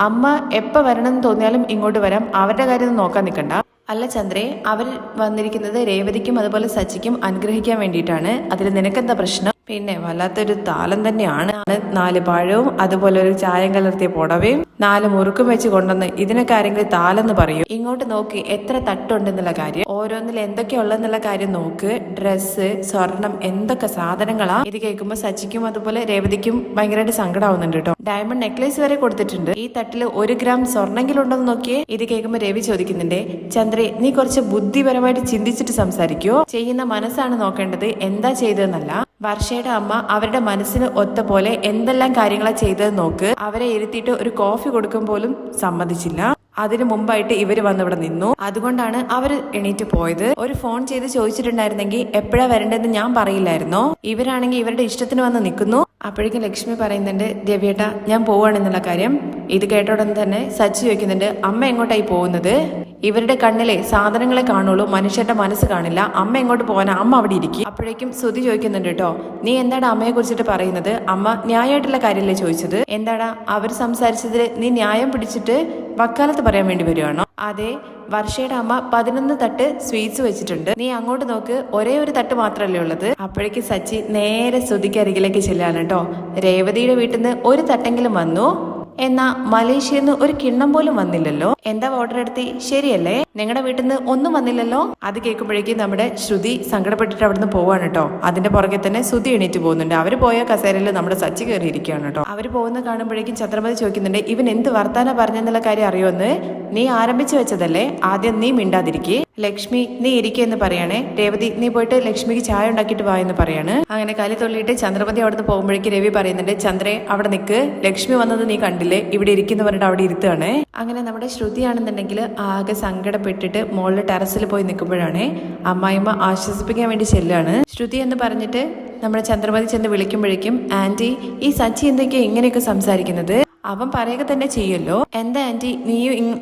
അമ്മ എപ്പോ വരണം എന്ന് തോന്നിയാലും ഇങ്ങോട്ട് വരാം, അവരുടെ കാര്യം നോക്കാൻ നിൽക്കണ്ട. അല്ല ചന്ദ്രേ, അവർ വന്നിരിക്കുന്നത് രേവതിക്കും അതുപോലെ സച്ചിക്കും അനുഗ്രഹിക്കാൻ വേണ്ടിയിട്ടാണ്, അതിൽ നിനക്കെന്താ പ്രശ്നം? പിന്നെ വല്ലാത്തൊരു താലം തന്നെയാണ്. 4 പഴവും അതുപോലെ ഒരു ചായം കലർത്തിയ പുടവയും 4 മുറുക്കും വെച്ച് കൊണ്ടുവന്ന് ഇതിനൊക്കെ ആരെങ്കിലും താലെന്ന് പറയും. ഇങ്ങോട്ട് നോക്ക് എത്ര തട്ടുണ്ടെന്നുള്ള കാര്യം, ഓരോന്നിൽ എന്തൊക്കെയുള്ളതെന്നുള്ള കാര്യം നോക്ക്. ഡ്രസ്സ്, സ്വർണം, എന്തൊക്കെ സാധനങ്ങളാ. ഇത് കേൾക്കുമ്പോൾ സച്ചിക്കും അതുപോലെ രേവതിക്കും ഭയങ്കരമായിട്ട് സങ്കടമാവുന്നുണ്ട് കേട്ടോ. ഡയമണ്ട് നെക്ലേസ് വരെ കൊടുത്തിട്ടുണ്ട്. ഈ തട്ടില് 1 ഗ്രാം സ്വർണ്ണെങ്കിലും ഉണ്ടോന്ന് നോക്കിയേ. ഇത് കേൾക്കുമ്പോൾ രവി ചോദിക്കുന്നുണ്ട്, ചന്ദ്രേ നീ കുറച്ച് ബുദ്ധിപരമായിട്ട് ചിന്തിച്ചിട്ട് സംസാരിക്കുവോ? ചെയ്യുന്ന മനസ്സാണ് നോക്കേണ്ടത്, എന്താ ചെയ്തതെന്നല്ല. വർഷയുടെ അമ്മ അവരുടെ മനസ്സിന് ഒത്ത പോലെ എന്തെല്ലാം കാര്യങ്ങളാ ചെയ്തത് നോക്ക്. അവരെ ഇരുത്തിയിട്ട് ഒരു കോഫി കൊടുക്കും പോലും സമ്മതിച്ചില്ല. അതിനു മുമ്പായിട്ട് ഇവര് വന്ന് ഇവിടെ നിന്നു. അതുകൊണ്ടാണ് അവർ എണീറ്റ് പോയത്. ഒരു ഫോൺ ചെയ്ത് ചോദിച്ചിട്ടുണ്ടായിരുന്നെങ്കിൽ എപ്പോഴാ വരേണ്ടതെന്ന് ഞാൻ പറയില്ലായിരുന്നോ? ഇവരാണെങ്കിൽ ഇവരുടെ ഇഷ്ടത്തിന് വന്ന് നിൽക്കുന്നു. അപ്പോഴേക്കും ലക്ഷ്മി പറയുന്നുണ്ട്, രവിയേട്ടാ ഞാൻ പോവാണെന്നുള്ള കാര്യം. ഇത് കേട്ടോടൻ തന്നെ സച്ചി ചോദിക്കുന്നുണ്ട്, അമ്മ എങ്ങോട്ടായി പോകുന്നത്? ഇവരുടെ കണ്ണിലെ സാധനങ്ങളെ കാണുള്ളൂ, മനുഷ്യന്റെ മനസ്സ് കാണില്ല. അമ്മ എങ്ങോട്ട് പോകാനാ? അമ്മ അവിടെ ഇരിക്കും. അപ്പോഴേക്കും ശ്രുതി ചോദിക്കുന്നുണ്ട് കേട്ടോ, നീ എന്താണ് അമ്മയെ കുറിച്ചിട്ട് പറയുന്നത്? അമ്മ ന്യായമായിട്ടുള്ള കാര്യമല്ലേ ചോദിച്ചത്? എന്താടാ അവർ സംസാരിച്ചതിൽ നീ ന്യായം പിടിച്ചിട്ട് വക്കാലത്ത് പറയാൻ വേണ്ടി വരുവാണോ? അതെ, വർഷയുടെ അമ്മ 11 തട്ട് സ്വീറ്റ്സ് വെച്ചിട്ടുണ്ട്. നീ അങ്ങോട്ട് നോക്ക്, ഒരേ ഒരു തട്ട് മാത്രമല്ലേ ഉള്ളത്. അപ്പോഴേക്ക് സച്ചി നേരെ ശ്രുതിക്ക് അരികിലേക്ക് ചെല്ലാണ് കേട്ടോ. രേവതിയുടെ വീട്ടിൽ നിന്ന് ഒരു തട്ടെങ്കിലും വന്നു, എന്നാ മലേഷ്യയിൽ നിന്ന് ഒരു കിണ്ണം പോലും വന്നില്ലല്ലോ. എന്താ ഓർഡർ എടുത്തി? ശരിയല്ലേ? നിങ്ങളുടെ വീട്ടിൽ നിന്ന് ഒന്നും വന്നില്ലല്ലോ. അത് കേൾക്കുമ്പോഴേക്കും നമ്മുടെ ശ്രുതി സങ്കടപ്പെട്ടിട്ട് അവിടുന്ന് പോവാണ് കേട്ടോ. അതിന്റെ പുറകെ തന്നെ ശ്രുതി എണീറ്റ് പോകുന്നുണ്ട്. അവര് പോയ കസേരയിൽ നമ്മുടെ സച്ചി കയറിയിരിക്കുകയാണ് കേട്ടോ. അവര് പോകുന്ന കാണുമ്പോഴേക്കും ചന്ദ്രമതി ചോദിക്കുന്നുണ്ട്, ഇവൻ എന്ത് വർത്താന പറഞ്ഞെന്നുള്ള കാര്യം അറിയോന്ന്? നീ ആരംഭിച്ചു വെച്ചതല്ലേ, ആദ്യം നീ മിണ്ടാതിരിക്കേ. ലക്ഷ്മി നീ ഇരിക്കെന്ന് പറയണേ. രേവതി നീ പോയിട്ട് ലക്ഷ്മിക്ക് ചായ ഉണ്ടാക്കിയിട്ട് വാ എന്ന് പറയാണ്. അങ്ങനെ കലി തൊള്ളിയിട്ട് ചന്ദ്രമതി അവിടുന്ന് പോകുമ്പോഴേക്ക് രവി പറയുന്നുണ്ട്, ചന്ദ്രേ അവിടെ നിൽക്ക്, ലക്ഷ്മി വന്നത് നീ കണ്ടില്ലേ, ഇവിടെ ഇരിക്കുന്ന പറഞ്ഞിട്ട് അവിടെ ഇരുത്തുകയാണ്. അങ്ങനെ നമ്മുടെ ശ്രുതിയാണെന്നുണ്ടെങ്കിൽ ആകെ സങ്കടപ്പെട്ടിട്ട് മുകളിൽ ടെറസിൽ പോയി നിൽക്കുമ്പോഴാണ് അമ്മായിമ്മ ആശ്വസിപ്പിക്കാൻ വേണ്ടി ചെല്ലാണ്. ശ്രുതി എന്ന് പറഞ്ഞിട്ട് നമ്മുടെ ചന്ദ്രമതി ചെന്ന് വിളിക്കുമ്പോഴേക്കും, ആന്റി ഈ സച്ചി എന്തൊക്കെയാ ഇങ്ങനെയൊക്കെ സംസാരിക്കുന്നത്? അവൻ പറയുക തന്നെ ചെയ്യല്ലോ. എന്താ ആന്റി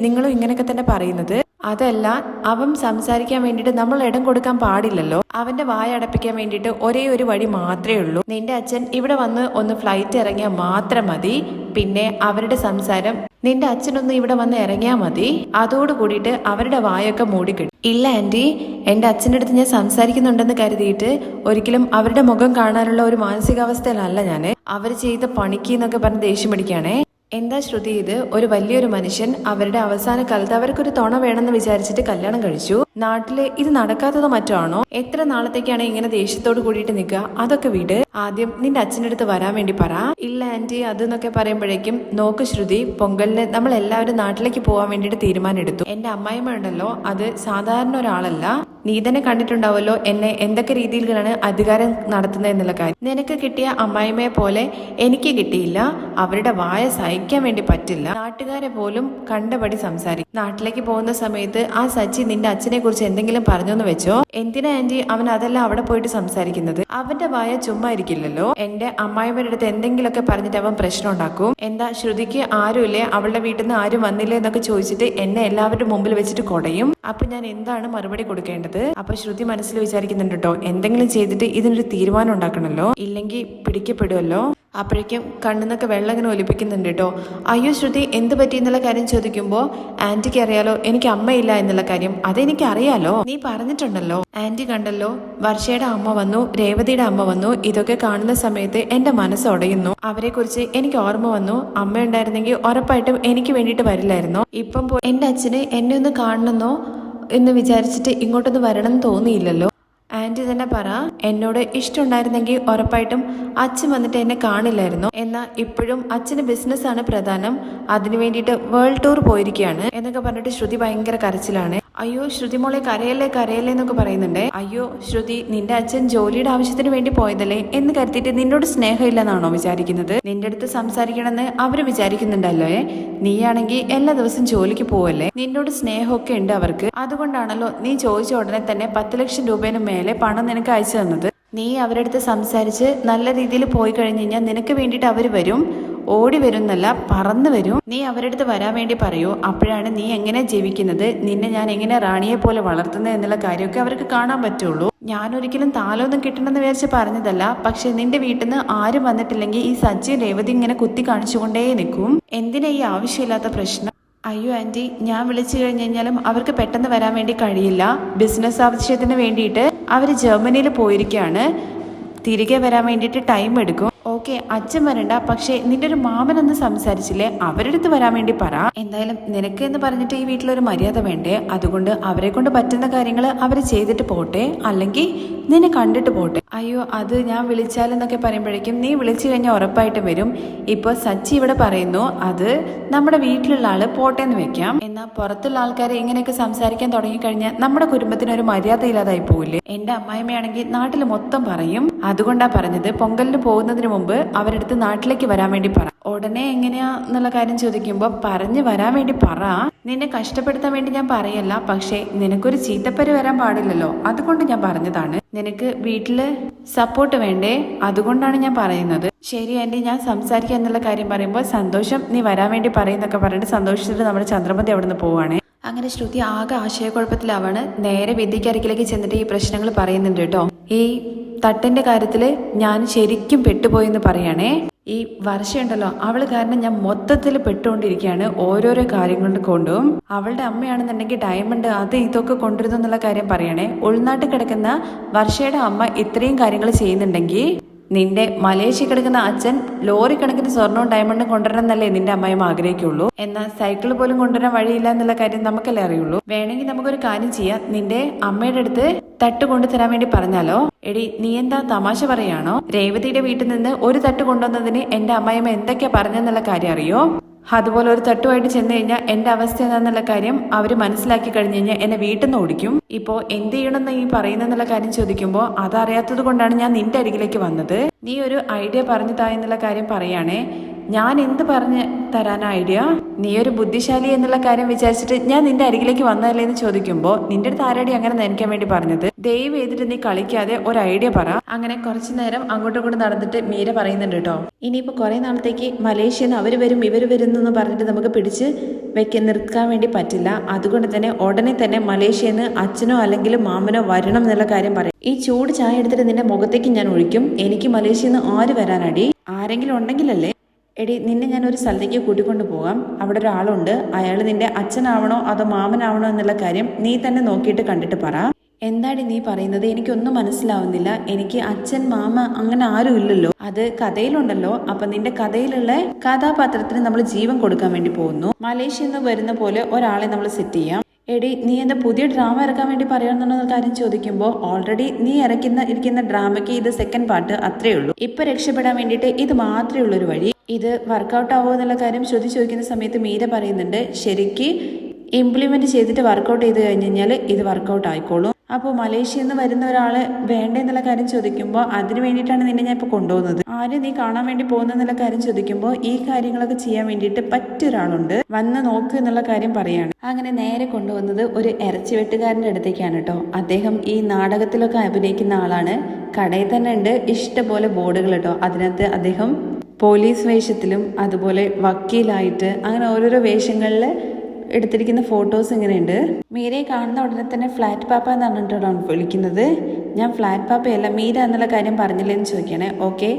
നിങ്ങളും ഇങ്ങനെയൊക്കെ തന്നെ പറയുന്നത്? അതല്ല, അവൻ സംസാരിക്കാൻ വേണ്ടിയിട്ട് നമ്മൾ ഇടം കൊടുക്കാൻ പാടില്ലല്ലോ. അവന്റെ വായ അടപ്പിക്കാൻ വേണ്ടിയിട്ട് ഒരേ ഒരു വഴി മാത്രമേ ഉള്ളൂ. നിന്റെ അച്ഛൻ ഇവിടെ വന്ന് ഒന്ന് ഫ്ലൈറ്റ് ഇറങ്ങിയാൽ മാത്രം മതി. പിന്നെ അവരുടെ സംസാരം, നിന്റെ അച്ഛനൊന്ന് ഇവിടെ വന്ന് ഇറങ്ങിയാൽ മതി. അതോട് കൂടിയിട്ട് അവരുടെ വായൊക്കെ മൂടിക്കിട്ടും. ഇല്ല ആന്റി, എന്റെ അച്ഛൻ്റെ അടുത്ത് ഞാൻ സംസാരിക്കുന്നുണ്ടെന്ന് കരുതിയിട്ട് ഒരിക്കലും അവരുടെ മുഖം കാണാനുള്ള ഒരു മാനസികാവസ്ഥയിലല്ല ഞാന്. അവർ ചെയ്ത പണിക്ക് എന്നൊക്കെ പറഞ്ഞ് ദേഷ്യം പിടിക്കുകയാണേ. എന്താ ശ്രുതി ഇത്? ഒരു വലിയൊരു മനുഷ്യൻ അവരുടെ അവസാന കാലത്ത് അവർക്കൊരു തുണ വേണമെന്ന് വിചാരിച്ചിട്ട് കല്യാണം കഴിച്ചു. നാട്ടില് ഇത് നടക്കാത്തതോ മറ്റോ ആണോ? എത്ര നാളത്തേക്കാണ് ഇങ്ങനെ ദേഷ്യത്തോട് കൂടിയിട്ട് നിൽക്കുക? അതൊക്കെ വീട്. ആദ്യം നിന്റെ അച്ഛൻ്റെ അടുത്ത് വരാൻ വേണ്ടി പറ. ഇല്ല ആന്റി അതെന്നൊക്കെ പറയുമ്പോഴേക്കും, നോക്ക് ശ്രുതി, പൊങ്കലിന് നമ്മൾ എല്ലാവരും നാട്ടിലേക്ക് പോകാൻ വേണ്ടിയിട്ട് തീരുമാനം എടുത്തു. എന്റെ അമ്മായിമ്മ ഉണ്ടല്ലോ, അത് സാധാരണ ഒരാളല്ല. നീ തന്നെ കണ്ടിട്ടുണ്ടാവല്ലോ എന്നെ എന്തൊക്കെ രീതിയിലാണ് അധികാരം നടത്തുന്നത് എന്നുള്ള കാര്യം. നിനക്ക് കിട്ടിയ അമ്മായിമ്മയെ പോലെ എനിക്ക് കിട്ടിയില്ല. അവരുടെ വായ സഹിക്കാൻ വേണ്ടി പറ്റില്ല. നാട്ടുകാരെ പോലും കണ്ടപടി സംസാരിക്കും. നാട്ടിലേക്ക് പോകുന്ന സമയത്ത് ആ സച്ചി നിന്റെ അച്ഛനെ കുറിച്ച് എന്തെങ്കിലും പറഞ്ഞോന്ന് വെച്ചോ. എന്തിനാ ആന്റി അവൻ അതെല്ലാം അവിടെ പോയിട്ട് സംസാരിക്കുന്നത്? അവന്റെ വായ ചുമ്മാ ഇരിക്കില്ലല്ലോ. എന്റെ അമ്മായിമ്മയുടെ അടുത്ത് എന്തെങ്കിലുമൊക്കെ പറഞ്ഞിട്ട് അവൻ പ്രശ്നം ഉണ്ടാക്കും. എന്താ ശ്രുതിക്ക് ആരുമില്ലേ, അവളുടെ വീട്ടിൽ നിന്ന് ആരും വന്നില്ലേ എന്നൊക്കെ ചോദിച്ചിട്ട് എന്നെ എല്ലാവരുടെ മുമ്പിൽ വെച്ചിട്ട് കൊടയും. അപ്പൊ ഞാൻ എന്താണ് മറുപടി കൊടുക്കേണ്ടത്? അപ്പൊ ശ്രുതി മനസ്സിൽ വിചാരിക്കുന്നുണ്ട് കേട്ടോ, എന്തെങ്കിലും ചെയ്തിട്ട് ഇതിനൊരു തീരുമാനം ഉണ്ടാക്കണല്ലോ, ഇല്ലെങ്കിൽ പിടിക്കപ്പെടുമല്ലോ. അപ്പോഴേക്കും കണ്ണിന്നൊക്കെ വെള്ളം ഇങ്ങനെ ഒലിപ്പിക്കുന്നുണ്ട് കേട്ടോ. അയ്യോ ശ്രുതി എന്ത് പറ്റി എന്നുള്ള കാര്യം ചോദിക്കുമ്പോൾ, ആന്റിക്ക് അറിയാലോ എനിക്ക് അമ്മയില്ല എന്നുള്ള കാര്യം. അതെനിക്ക് അറിയാലോ, നീ പറഞ്ഞിട്ടുണ്ടല്ലോ. ആന്റി കണ്ടല്ലോ, വർഷയുടെ അമ്മ വന്നു, രേവതിയുടെ അമ്മ വന്നു. ഇതൊക്കെ കാണുന്ന സമയത്ത് എന്റെ മനസ്സ് ഉടയുന്നു. അവരെ കുറിച്ച് എനിക്ക് ഓർമ്മ വന്നു. അമ്മ ഉണ്ടായിരുന്നെങ്കിൽ ഉറപ്പായിട്ടും എനിക്ക് വേണ്ടിയിട്ട് വരില്ലായിരുന്നോ? ഇപ്പം എന്റെ അച്ഛന് എന്നെ ഒന്ന് കാണണമെന്നോ എന്ന് വിചാരിച്ചിട്ട് ഇങ്ങോട്ടൊന്ന് വരണം എന്ന് തോന്നിയില്ലല്ലോ. ആന്റി തന്നെ പറ, എന്നോട് ഇഷ്ടമുണ്ടായിരുന്നെങ്കിൽ ഉറപ്പായിട്ടും അച്ഛൻ വന്നിട്ട് എന്നെ കാണില്ലായിരുന്നു. എന്നാൽ ഇപ്പോഴും അച്ഛന് ബിസിനസ്സാണ് പ്രധാനം, അതിനു വേണ്ടിയിട്ട് വേൾഡ് ടൂർ പോയിരിക്കുകയാണ് എന്നൊക്കെ പറഞ്ഞിട്ട് ശ്രുതി ഭയങ്കര കരച്ചിലാണ്. അയ്യോ ശ്രുതി മോളെ കരയല്ലേ കരയല്ലേ എന്നൊക്കെ പറയുന്നുണ്ട്. അയ്യോ ശ്രുതി, നിന്റെ അച്ഛൻ ജോലിയുടെ ആവശ്യത്തിന് വേണ്ടി പോയതല്ലേ എന്ന് കരുതിയിട്ട് നിന്നോട് സ്നേഹമില്ലെന്നാണോ വിചാരിക്കുന്നത്? നിന്റെ അടുത്ത് സംസാരിക്കണമെന്ന് അവര് വിചാരിക്കുന്നുണ്ടല്ലോ. നീയാണെങ്കിൽ എല്ലാ ദിവസവും ജോലിക്ക് പോവല്ലേ, നിന്നോട് സ്നേഹമൊക്കെ ഉണ്ട് അവർക്ക്. അതുകൊണ്ടാണല്ലോ നീ ചോദിച്ച ഉടനെ തന്നെ 10 ലക്ഷം രൂപേന് മേലെ പണം നിനക്ക് അയച്ചു തന്നത്. നീ അവരുടെ അടുത്ത് സംസാരിച്ച് നല്ല രീതിയിൽ പോയി കഴിഞ്ഞ് കഴിഞ്ഞാൽ നിനക്ക് വേണ്ടിയിട്ട് അവർ വരും. ഓടി വരുന്നല്ല, പറന്നു വരും. നീ അവരുടെ അടുത്ത് വരാൻ വേണ്ടി പറയൂ. അപ്പോഴാണ് നീ എങ്ങനെ ജീവിക്കുന്നത്, നിന്നെ ഞാൻ എങ്ങനെ റാണിയെ പോലെ വളർത്തുന്നത് എന്നുള്ള കാര്യമൊക്കെ അവർക്ക് കാണാൻ പറ്റുള്ളൂ. ഞാനൊരിക്കലും താലൊന്നും കിട്ടണമെന്ന് വിചാരിച്ച് പറഞ്ഞതല്ല. പക്ഷെ നിന്റെ വീട്ടിൽ നിന്ന് ആരും വന്നിട്ടില്ലെങ്കിൽ ഈ സച്ചി രേവതി ഇങ്ങനെ കുത്തി കാണിച്ചുകൊണ്ടേ നിൽക്കും. എന്തിനാ ഈ ആവശ്യമില്ലാത്ത പ്രശ്നം? അയ്യോ ആന്റി, ഞാൻ വിളിച്ചു കഴിഞ്ഞു കഴിഞ്ഞാലും അവർക്ക് പെട്ടെന്ന് വരാൻ വേണ്ടി കഴിയില്ല. ബിസിനസ് ആവശ്യത്തിന് വേണ്ടിയിട്ട് അവർ ജർമ്മനിയിൽ പോയിരിക്കുകയാണ്. തിരികെ വരാൻ വേണ്ടിയിട്ട് ടൈം എടുക്കും. ഓക്കെ, അച്ഛൻ വരണ്ട, പക്ഷേ നിന്റെ ഒരു മാമനൊന്ന് സംസാരിച്ചില്ലേ, അവരുടെ അടുത്ത് വരാൻ വേണ്ടി പറ. എന്തായാലും നിനക്ക് എന്ന് പറഞ്ഞിട്ട് ഈ വീട്ടിലൊരു മര്യാദ വേണ്ടേ, അതുകൊണ്ട് അവരെ കൊണ്ട് പറ്റുന്ന കാര്യങ്ങൾ അവർ ചെയ്തിട്ട് പോട്ടെ, അല്ലെങ്കിൽ നിന്നെ കണ്ടിട്ട് പോട്ടെ. അയ്യോ, അത് ഞാൻ വിളിച്ചാലെന്നൊക്കെ പറയുമ്പോഴേക്കും നീ വിളിച്ചു കഴിഞ്ഞാൽ ഉറപ്പായിട്ട് വരും. ഇപ്പോൾ സച്ചി ഇവിടെ പറയുന്നു അത് നമ്മുടെ വീട്ടിലുള്ള ആള് പോട്ടെ എന്ന് വെക്കാം. എന്നാൽ പുറത്തുള്ള ആൾക്കാരെ ഇങ്ങനെയൊക്കെ സംസാരിക്കാൻ തുടങ്ങിക്കഴിഞ്ഞാൽ നമ്മുടെ കുടുംബത്തിന് ഒരു മര്യാദ ഇല്ലാതായി പോവില്ലേ. എന്റെ അമ്മായിമ്മയാണെങ്കിൽ നാട്ടിൽ മൊത്തം പറയും. അതുകൊണ്ടാ പറഞ്ഞത് പൊങ്കലിന് പോകുന്നതിന് മുമ്പ് അവരെടുത്ത് നാട്ടിലേക്ക് വരാൻ വേണ്ടി പറ. ഉടനെ എങ്ങനെയാ എന്നുള്ള കാര്യം ചോദിക്കുമ്പോൾ പറഞ്ഞു വരാൻ വേണ്ടി പറ. നിന്നെ കഷ്ടപ്പെടുത്താൻ വേണ്ടി ഞാൻ പറയല്ല, പക്ഷേ നിനക്കൊരു ചീത്തപ്പേര് വരാൻ പാടില്ലല്ലോ, അതുകൊണ്ട് ഞാൻ പറഞ്ഞതാണ്. നിനക്ക് വീട്ടില് സപ്പോർട്ട് വേണ്ടേ, അതുകൊണ്ടാണ് ഞാൻ പറയുന്നത്. ശരി ആന്റി, ഞാൻ സംസാരിക്കുക എന്നുള്ള കാര്യം പറയുമ്പോൾ സന്തോഷം, നീ വരാൻ വേണ്ടി പറയുന്നൊക്കെ പറഞ്ഞിട്ട് സന്തോഷിച്ചിട്ട് നമ്മുടെ ചന്ദ്രമതി അവിടെ നിന്ന് പോവാണ്. അങ്ങനെ ശ്രുതി ആകെ ആശയക്കുഴപ്പത്തിലാവാണ്. നേരെ വിദ്യക്കരികിലേക്ക് ചെന്നിട്ട് ഈ പ്രശ്നങ്ങൾ പറയുന്നുണ്ട് കേട്ടോ. ഈ തട്ടിന്റെ കാര്യത്തില് ഞാൻ ശരിക്കും പെട്ടുപോയെന്ന് പറയാണേ. ഈ വർഷമുണ്ടല്ലോ, അവള് കാരണം ഞാൻ മൊത്തത്തിൽ പെട്ടുകൊണ്ടിരിക്കുകയാണ് ഓരോരോ കാര്യങ്ങൾ കൊണ്ടും. അവളുടെ അമ്മയാണെന്നുണ്ടെങ്കിൽ ഡയമണ്ട് അത് ഇതൊക്കെ കൊണ്ടുവരുന്നു എന്നുള്ള കാര്യം പറയണേ. ഉൾനാട്ടിൽ കിടക്കുന്ന വർഷയുടെ അമ്മ ഇത്രയും കാര്യങ്ങൾ ചെയ്യുന്നുണ്ടെങ്കിൽ നിന്റെ മലേഷ്യ കിടക്കുന്ന അച്ഛൻ ലോറി കണക്കിന് സ്വർണവും ഡയമണ്ടും കൊണ്ടുവരണം എന്നല്ലേ നിന്റെ അമ്മയും ആഗ്രഹിക്കുള്ളൂ. എന്നാൽ സൈക്കിൾ പോലും കൊണ്ടുവരാൻ വഴിയില്ല എന്നുള്ള കാര്യം നമുക്കല്ലേ അറിയുള്ളൂ. വേണമെങ്കിൽ നമുക്കൊരു കാര്യം ചെയ്യാം, നിന്റെ അമ്മയുടെ അടുത്ത് തട്ട് കൊണ്ടുതരാൻ വേണ്ടി പറഞ്ഞാലോ. എടി, നീ എന്താ തമാശ പറയാണോ? രേവതിയുടെ വീട്ടിൽ നിന്ന് ഒരു തട്ട് കൊണ്ടുവന്നതിന് എന്റെ അമ്മായിമ്മ എന്തൊക്കെയാ പറഞ്ഞെന്നുള്ള കാര്യം അറിയോ? അതുപോലെ ഒരു തട്ടുമായിട്ട് ചെന്ന് കഴിഞ്ഞാൽ എന്റെ അവസ്ഥ എന്താന്നുള്ള കാര്യം അവർ മനസ്സിലാക്കി കഴിഞ്ഞു കഴിഞ്ഞാൽ എന്നെ വീട്ടിൽ നിന്ന് ഓടിക്കും. ഇപ്പോൾ എന്ത് ചെയ്യണമെന്ന് ഈ പറയുന്നെന്നുള്ള കാര്യം ചോദിക്കുമ്പോൾ അതറിയാത്തത് കൊണ്ടാണ് ഞാൻ നിന്റെ അരികിലേക്ക് വന്നത്. നീ ഒരു ഐഡിയ പറഞ്ഞു താ എന്നുള്ള കാര്യം പറയാണേ. ഞാൻ എന്ത് പറഞ്ഞ് തരാനാ ഐഡിയ? നീ ഒരു ബുദ്ധിശാലി എന്നുള്ള കാര്യം വിചാരിച്ചിട്ട് ഞാൻ നിന്റെ അരികിലേക്ക് വന്നതല്ലേ എന്ന് ചോദിക്കുമ്പോൾ നിന്റെ അടുത്ത് ആരാടി അങ്ങനെ നനയ്ക്കാൻ വേണ്ടി പറഞ്ഞത്? ദയവ് ചെയ്തിട്ട് നീ കളിക്കാതെ ഒരു ഐഡിയ പറ. അങ്ങനെ കുറച്ചു നേരം അങ്ങോട്ടും ഇങ്ങോട്ടും നടന്നിട്ട് മീര പറയുന്നുണ്ട് കേട്ടോ, ഇനിയിപ്പോൾ കുറെ നാളത്തേക്ക് മലേഷ്യന്ന് അവര് വരും ഇവര് വരുന്നു പറഞ്ഞിട്ട് നമുക്ക് പിടിച്ച് നിർത്താൻ വേണ്ടി പറ്റില്ല. അതുകൊണ്ട് തന്നെ ഉടനെ തന്നെ മലേഷ്യന്ന് അച്ഛനോ അല്ലെങ്കിൽ മാമനോ വരണം എന്നുള്ള കാര്യം പറയും. ഈ ചൂട് ചായ എടുത്തിട്ട് നിന്റെ മുഖത്തേക്ക് ഞാൻ ഒഴിക്കും. എനിക്ക് മലേഷ്യന്ന് ആര് വരാനടി? ആരെങ്കിലും ഉണ്ടെങ്കിലല്ലേ. എടി, നിന്നെ ഞാൻ ഒരു സ്ഥലത്തേക്ക് കൂട്ടിക്കൊണ്ട് പോകാം. അവിടെ ഒരാളുണ്ട്, അയാൾ നിന്റെ അച്ഛനാവണോ അതോ മാമനാവണോ എന്നുള്ള കാര്യം നീ തന്നെ നോക്കിയിട്ട് കണ്ടിട്ട് പറ. എന്താടി നീ പറയുന്നത്? എനിക്കൊന്നും മനസ്സിലാവുന്നില്ല. എനിക്ക് അച്ഛൻ മാമ അങ്ങനെ ആരും ഇല്ലല്ലോ. അത് കഥയിലുണ്ടല്ലോ. അപ്പൊ നിന്റെ കഥയിലുള്ള കഥാപാത്രത്തിന് നമ്മൾ ജീവൻ കൊടുക്കാൻ വേണ്ടി പോകുന്നു. മലേഷ്യയിൽ നിന്ന് വരുന്ന പോലെ ഒരാളെ നമ്മൾ സെറ്റ് ചെയ്യാം. എടി, നീ എന്താ പുതിയ ഡ്രാമ ഇറക്കാൻ വേണ്ടി പറയാമെന്നുള്ള കാര്യം ചോദിക്കുമ്പോൾ ഓൾറെഡി നീ ഇരിക്കുന്ന ഡ്രാമയ്ക്ക് ഇത് സെക്കൻഡ് പാർട്ട് അത്രേ ഉള്ളൂ. ഇപ്പൊ രക്ഷപ്പെടാൻ വേണ്ടിയിട്ട് ഇത് മാത്രമേ ഉള്ളൊരു വഴി. ഇത് വർക്കൗട്ട് ആവുമോ എന്നുള്ള കാര്യം ചോദിക്കുന്ന സമയത്ത് മീര പറയുന്നുണ്ട്, ശരിക്ക് ഇംപ്ലിമെന്റ് ചെയ്തിട്ട് വർക്കൗട്ട് ചെയ്ത് കഴിഞ്ഞ് കഴിഞ്ഞാൽ ഇത് വർക്കൗട്ട് ആയിക്കോളും. അപ്പോൾ മലേഷ്യയിൽ നിന്ന് വരുന്ന ഒരാള് വേണ്ട എന്നുള്ള കാര്യം ചോദിക്കുമ്പോൾ അതിന് വേണ്ടിയിട്ടാണ് നിന്നെ ഞാൻ ഇപ്പോൾ കൊണ്ടുപോകുന്നത്. ആരും നീ കാണാൻ വേണ്ടി പോകുന്ന എന്നുള്ള കാര്യം ചോദിക്കുമ്പോൾ ഈ കാര്യങ്ങളൊക്കെ ചെയ്യാൻ വേണ്ടിയിട്ട് പറ്റൊരാളുണ്ട്, വന്ന് നോക്ക് എന്നുള്ള കാര്യം പറയാണ്. അങ്ങനെ നേരെ കൊണ്ടുവന്നത് ഒരു ഇറച്ചി വെട്ടുകാരൻ്റെ അടുത്തേക്കാണ് കേട്ടോ. അദ്ദേഹം ഈ നാടകത്തിലൊക്കെ അഭിനയിക്കുന്ന ആളാണ്. കടയിൽ തന്നെ ഉണ്ട് ഇഷ്ടംപോലെ ബോർഡുകൾ കേട്ടോ. അതിനകത്ത് അദ്ദേഹം പോലീസ് വേഷത്തിലും അതുപോലെ വക്കീലായിട്ട് അങ്ങനെ ഓരോരോ വേഷങ്ങളിൽ എടുത്തിരിക്കുന്ന ഫോട്ടോസ് ഇങ്ങനെയുണ്ട്. മീരയെ കാണുന്ന ഉടനെ തന്നെ ഫ്ലാറ്റ് പാപ്പ എന്ന് പറഞ്ഞിട്ടാണ് വിളിക്കുന്നത്. ഞാൻ ഫ്ലാറ്റ് പാപ്പയല്ല മീര എന്നുള്ള കാര്യം പറഞ്ഞില്ലേന്ന് ചോദിക്കണേ. ഓക്കെ,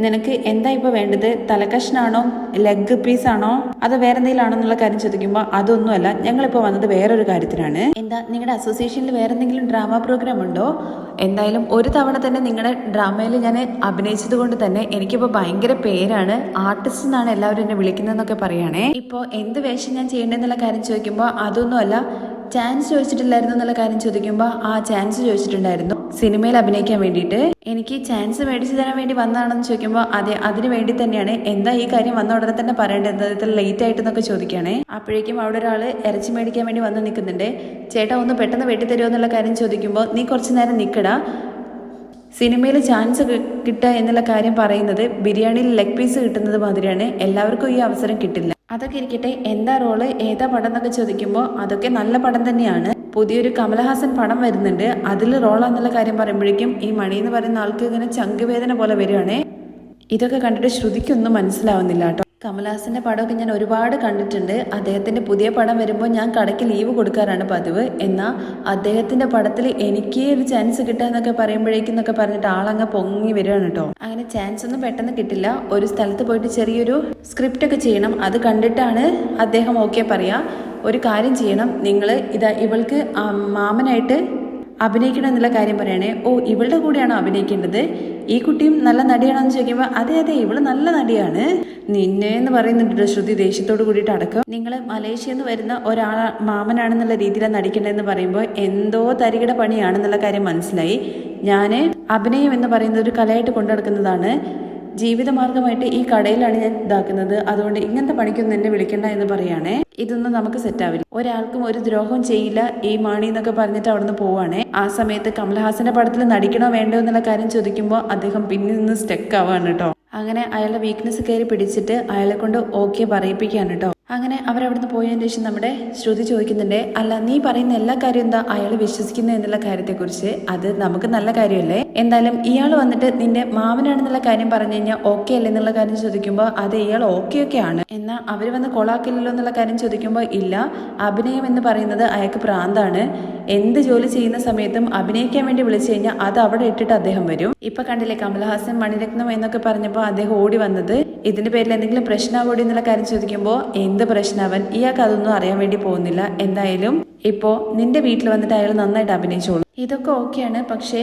നിനക്ക് എന്താ ഇപ്പോൾ വേണ്ടത്? തലക്കഷ്ണാണോ, ലെഗ് പീസാണോ, അത് വേറെ എന്തെങ്കിലും ആണോ എന്നുള്ള കാര്യം ചോദിക്കുമ്പോൾ അതൊന്നുമല്ല, ഞങ്ങളിപ്പോൾ വന്നത് വേറൊരു കാര്യത്തിനാണ്. എന്താ നിങ്ങളുടെ അസോസിയേഷനിൽ വേറെ എന്തെങ്കിലും ഡ്രാമ പ്രോഗ്രാം ഉണ്ടോ? എന്തായാലും ഒരു തവണ തന്നെ നിങ്ങളുടെ ഡ്രാമയിൽ ഞാൻ അഭിനയിച്ചത് കൊണ്ട് തന്നെ എനിക്കിപ്പോൾ ഭയങ്കര പേരാണ്, ആർട്ടിസ്റ്റ് എന്നാണ് എല്ലാവരും എന്നെ വിളിക്കുന്നതെന്നൊക്കെ പറയുകയാണേ. ഇപ്പോൾ എന്ത് വേഷം ഞാൻ ചെയ്യേണ്ടതെന്നുള്ള കാര്യം ചോദിക്കുമ്പോൾ അതൊന്നുമല്ല, ചാൻസ് ചോദിച്ചിട്ടില്ലായിരുന്നു എന്നുള്ള കാര്യം ചോദിക്കുമ്പോൾ ആ ചാൻസ് ചോദിച്ചിട്ടുണ്ടായിരുന്നു സിനിമയിൽ അഭിനയിക്കാൻ വേണ്ടിയിട്ട്. എനിക്ക് ചാൻസ് മേടിച്ചു തരാൻ വേണ്ടി വന്നതാണെന്ന് ചോദിക്കുമ്പോൾ അതെ, അതിന് വേണ്ടി തന്നെയാണ്. എന്താ ഈ കാര്യം വന്ന ഉടനെ തന്നെ പറയേണ്ടത്, ഇത്ര ലേറ്റ് ആയിട്ടെന്നൊക്കെ ചോദിക്കുകയാണേ. അപ്പോഴേക്കും അവിടെ ഒരാൾ ഇറച്ചി മേടിക്കാൻ വേണ്ടി വന്ന് നിൽക്കുന്നുണ്ട്. ചേട്ടാ ഒന്ന് പെട്ടെന്ന് വെട്ടിത്തരുമോ എന്നുള്ള കാര്യം ചോദിക്കുമ്പോൾ നീ കുറച്ച് നേരം നിൽക്കടാ, സിനിമയിൽ ചാൻസ് കിട്ടുക എന്നുള്ള കാര്യം പറയുന്നത് ബിരിയാണിയിൽ ലെഗ് പീസ് കിട്ടുന്നത് മാതിരിയാണ്, എല്ലാവർക്കും ഈ അവസരം കിട്ടില്ല. അതൊക്കെ ഇരിക്കട്ടെ, എന്താ റോള്, ഏതാ പടം എന്നൊക്കെ ചോദിക്കുമ്പോൾ അതൊക്കെ നല്ല പടം തന്നെയാണ്. പുതിയൊരു കമലഹാസൻ പടം വരുന്നുണ്ട്, അതിൽ റോളാന്നുള്ള കാര്യം പറയുമ്പോഴേക്കും ഈ മണി എന്ന് പറയുന്ന ആൾക്ക് ഇങ്ങനെ ചങ്കുവേദന പോലെ വരികയാണേ. ഇതൊക്കെ കണ്ടിട്ട് ശ്രുതിക്കൊന്നും മനസ്സിലാവുന്നില്ല കേട്ടോ. കമലഹാസന്റെ പടമൊക്കെ ഞാൻ ഒരുപാട് കണ്ടിട്ടുണ്ട്. അദ്ദേഹത്തിന്റെ പുതിയ പടം വരുമ്പോൾ ഞാൻ കടയ്ക്ക് ലീവ് കൊടുക്കാറാണ് പതിവ്. എന്നാൽ അദ്ദേഹത്തിന്റെ പടത്തിൽ എനിക്ക് ഒരു ചാൻസ് കിട്ടുക എന്നൊക്കെ പറയുമ്പോഴേക്കും എന്നൊക്കെ പറഞ്ഞിട്ട് ആളങ്ങ് പൊങ്ങി വരികയാണ് കേട്ടോ. അങ്ങനെ ചാൻസ് ഒന്നും പെട്ടെന്ന് കിട്ടില്ല. ഒരു സ്ഥലത്ത് പോയിട്ട് ചെറിയൊരു സ്ക്രിപ്റ്റ് ഒക്കെ ചെയ്യണം, അത് കണ്ടിട്ടാണ് അദ്ദേഹം ഓക്കെ പറയാ. ഒരു കാര്യം ചെയ്യണം, നിങ്ങൾ ഇവൾക്ക് മാമനായിട്ട് അഭിനയിക്കണം എന്നുള്ള കാര്യം പറയണേ. ഓ, ഇവളുടെ കൂടെയാണോ അഭിനയിക്കേണ്ടത്? ഈ കുട്ടിയും നല്ല നടിയാണെന്ന് ചോദിക്കുമ്പോൾ അതെ അതെ ഇവള് നല്ല നടിയാണ്. നിന്നെ എന്ന് പറയുന്നുണ്ട് ശ്രുതി ദേഷ്യത്തോട് കൂടിയിട്ട് അടക്കം. നിങ്ങൾ മലേഷ്യയിൽ നിന്ന് വരുന്ന ഒരാൾ മാമനാണെന്നുള്ള രീതിയിലാണ് നടിക്കേണ്ടതെന്ന് പറയുമ്പോൾ എന്തോ തരികിട പണിയാണെന്നുള്ള കാര്യം മനസ്സിലായി. ഞാൻ അഭിനയം എന്ന് പറയുന്നത് ഒരു കലയായിട്ട് കൊണ്ടു നടക്കുന്നതാണ്. ജീവിതമാർഗമായിട്ട് ഈ കടയിലാണ് ഞാൻ ഇതാക്കുന്നത്. അതുകൊണ്ട് ഇങ്ങനത്തെ പണിക്കൊന്നും എന്നെ വിളിക്കണ്ട എന്ന് പറയുകയാണേ. ഇതൊന്നും നമുക്ക് സെറ്റാവില്ല. ഒരാൾക്കും ഒരു ദ്രോഹം ചെയ്യില്ല ഈ മാണി എന്നൊക്കെ പറഞ്ഞിട്ട് അവിടുന്ന് പോവാണേ. ആ സമയത്ത് കമൽഹാസന്റെ പടത്തിൽ നടിക്കണോ വേണ്ടോ എന്നുള്ള കാര്യം ചോദിക്കുമ്പോൾ അദ്ദേഹം പിന്നിൽ നിന്ന് സ്റ്റക്ക് ആവാണ് കേട്ടോ. അങ്ങനെ അയാളുടെ വീക്ക്നെസ് കയറി പിടിച്ചിട്ട് അയാളെ കൊണ്ട് ഓക്കെ പറയിപ്പിക്കുകയാണ് കേട്ടോ. അങ്ങനെ അവരവിടുന്ന് പോയതിന് ശേഷം നമ്മുടെ ശ്രുതി ചോദിക്കുന്നുണ്ട്, അല്ല നീ പറയുന്ന എല്ലാ കാര്യം എന്താ അയാൾ വിശ്വസിക്കുന്നത് എന്നുള്ള കാര്യത്തെക്കുറിച്ച്? അത് നമുക്ക് നല്ല കാര്യമല്ലേ? എന്തായാലും ഇയാൾ വന്നിട്ട് നിന്റെ മാമനാണെന്നുള്ള കാര്യം പറഞ്ഞു കഴിഞ്ഞാൽ ഓക്കെ അല്ലേ എന്നുള്ള കാര്യം ചോദിക്കുമ്പോൾ അത് ഇയാൾ ഓക്കെ ആണ്. എന്നാൽ അവർ വന്ന് കൊളാക്കില്ലല്ലോ എന്നുള്ള കാര്യം ചോദിക്കുമ്പോൾ ഇല്ല, അഭിനയം എന്ന് പറയുന്നത് അയാൾക്ക് പ്രാന്താണ്. എന്ത് ജോലി ചെയ്യുന്ന സമയത്തും അഭിനയിക്കാൻ വേണ്ടി വിളിച്ചു കഴിഞ്ഞാൽ അത് അവിടെ ഇട്ടിട്ട് അദ്ദേഹം വരും. ഇപ്പൊ കണ്ടില്ലേ കമൽഹാസൻ മണിരത്നം എന്നൊക്കെ പറഞ്ഞപ്പോൾ അദ്ദേഹം ഓടി വന്നത് ഇതിന്റെ പേരിൽ എന്തെങ്കിലും പ്രശ്നമാവോടി എന്നുള്ള കാര്യം ചോദിക്കുമ്പോൾ എന്ത് പ്രശ്നമാവൻ, ഇയാൾക്ക് അതൊന്നും അറിയാൻ വേണ്ടി പോകുന്നില്ല. എന്തായാലും ഇപ്പോ നിന്റെ വീട്ടിൽ വന്നിട്ട് അയാൾ നന്നായിട്ട് അഭിനയിച്ചോളൂ. ഇതൊക്കെ ഓക്കെയാണ്, പക്ഷേ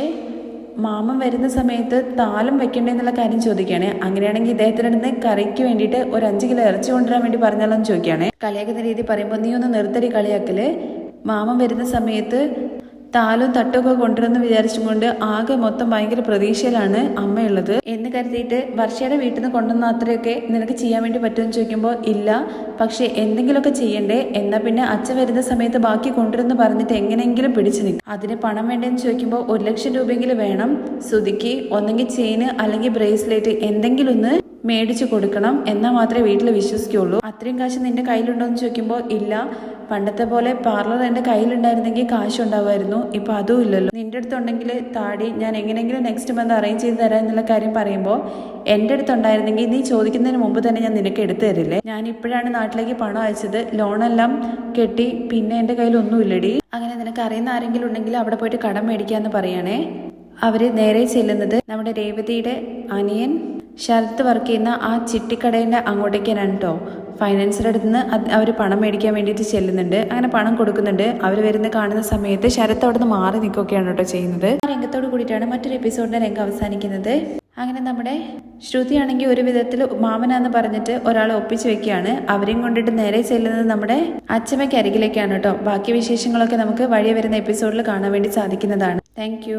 മാമൻ വരുന്ന സമയത്ത് താലം വെക്കണ്ടെന്നുള്ള കാര്യം ചോദിക്കുകയാണെ. അങ്ങനെയാണെങ്കിൽ ഇദ്ദേഹത്തിൻ്റെ അടുത്ത് കറിക്ക് വേണ്ടിയിട്ട് ഒരു 5 കിലോ ഇറച്ചി കൊണ്ടുവരാൻ വേണ്ടി പറഞ്ഞാലോ എന്ന് ചോദിക്കുകയാണെ. കളിയാക്കുന്ന രീതി പറയുമ്പോൾ നീ ഒന്ന് നിർത്തടി കളിയാക്കല്. മാമൻ വരുന്ന സമയത്ത് താലും തട്ടൊക്കെ കൊണ്ടുവരുമെന്ന് വിചാരിച്ചും കൊണ്ട് ആകെ മൊത്തം ഭയങ്കര പ്രതീക്ഷയിലാണ് അമ്മയുള്ളത് എന്ന് കരുതിയിട്ട് വർഷയുടെ വീട്ടിൽ നിന്ന് കൊണ്ടുവന്ന അത്രയൊക്കെ നിനക്ക് ചെയ്യാൻ വേണ്ടി പറ്റുമെന്ന് ചോദിക്കുമ്പോൾ ഇല്ല, പക്ഷെ എന്തെങ്കിലുമൊക്കെ ചെയ്യണ്ടേ? എന്നാൽ പിന്നെ അച്ഛൻ വരുന്ന സമയത്ത് ബാക്കി കൊണ്ടുവരുമെന്ന് പറഞ്ഞിട്ട് എങ്ങനെയെങ്കിലും പിടിച്ചു നിൽക്കും. അതിന് പണം വേണ്ടതെന്ന് ചോദിക്കുമ്പോൾ 1 ലക്ഷം രൂപയെങ്കിലും വേണം. സുധിക്ക് ഒന്നെങ്കിൽ ചെയിന് അല്ലെങ്കിൽ ബ്രേസ്ലെറ്റ് എന്തെങ്കിലും ഒന്ന് മേടിച്ചു കൊടുക്കണം, എന്നാൽ മാത്രമേ വീട്ടിൽ വിശ്വസിക്കുള്ളൂ. അത്രയും കാശ് നിന്റെ കയ്യിലുണ്ടോ എന്ന് ചോദിക്കുമ്പോൾ ഇല്ല, പണ്ടത്തെ പോലെ പാർലർ എൻ്റെ കയ്യിലുണ്ടായിരുന്നെങ്കിൽ കാശ് ഉണ്ടാവുമായിരുന്നു, ഇപ്പൊ അതും ഇല്ലല്ലോ. നിന്റെ അടുത്തുണ്ടെങ്കിൽ താടി ഞാൻ എങ്ങനെയെങ്കിലും നെക്സ്റ്റ് മന്ത് അറേഞ്ച് ചെയ്ത് തരാം എന്നുള്ള കാര്യം പറയുമ്പോൾ എൻ്റെ അടുത്തുണ്ടായിരുന്നെങ്കിൽ നീ ചോദിക്കുന്നതിന് മുമ്പ് തന്നെ ഞാൻ നിനക്ക് എടുത്തു തരില്ലേ. ഞാൻ ഇപ്പോഴാണ് നാട്ടിലേക്ക് പണം അയച്ചത്, ലോണെല്ലാം കെട്ടി, പിന്നെ എൻ്റെ കയ്യിൽ ഒന്നുമില്ലടി. അങ്ങനെ നിനക്ക് അറിയുന്ന ആരെങ്കിലും ഉണ്ടെങ്കിൽ അവിടെ പോയിട്ട് കടം മേടിക്കാന്ന് പറയണേ. അവര് നേരെ ചെല്ലുന്നത് നമ്മുടെ രേവതിയുടെ അനിയൻ ശരത്ത് വർക്ക് ചെയ്യുന്ന ആ ചിട്ടിക്കടേൻ്റെ അങ്ങോട്ടേക്കാണ് കേട്ടോ. ഫൈനാൻസറുടെ അടുത്ത് നിന്ന് അവർ പണം മേടിക്കാൻ വേണ്ടിയിട്ട് ചെല്ലുന്നുണ്ട്. അങ്ങനെ പണം കൊടുക്കുന്നുണ്ട്. അവർ വരുന്ന കാണുന്ന സമയത്ത് ശരത്ത് അവിടെ നിന്ന് മാറി നിൽക്കുകയാണ് കേട്ടോ ചെയ്യുന്നത്. ആ രംഗത്തോട് കൂടിയിട്ടാണ് മറ്റൊരു എപ്പിസോഡിന്റെ രംഗം അവസാനിക്കുന്നത്. അങ്ങനെ നമ്മുടെ ശ്രുതിയാണെങ്കിൽ ഒരു വിധത്തിൽ മാമനാന്ന് പറഞ്ഞിട്ട് ഒരാളെ ഒപ്പിച്ച് വെക്കുകയാണ്. അവരെയും കൊണ്ടിട്ട് നേരെ ചെല്ലുന്നത് നമ്മുടെ അച്ഛമ്മയ്ക്ക് അരികിലേക്കാണ് കേട്ടോ. ബാക്കി വിശേഷങ്ങളൊക്കെ നമുക്ക് വഴിയെ വരുന്ന എപ്പിസോഡിൽ കാണാൻ വേണ്ടി സാധിക്കുന്നതാണ്. താങ്ക്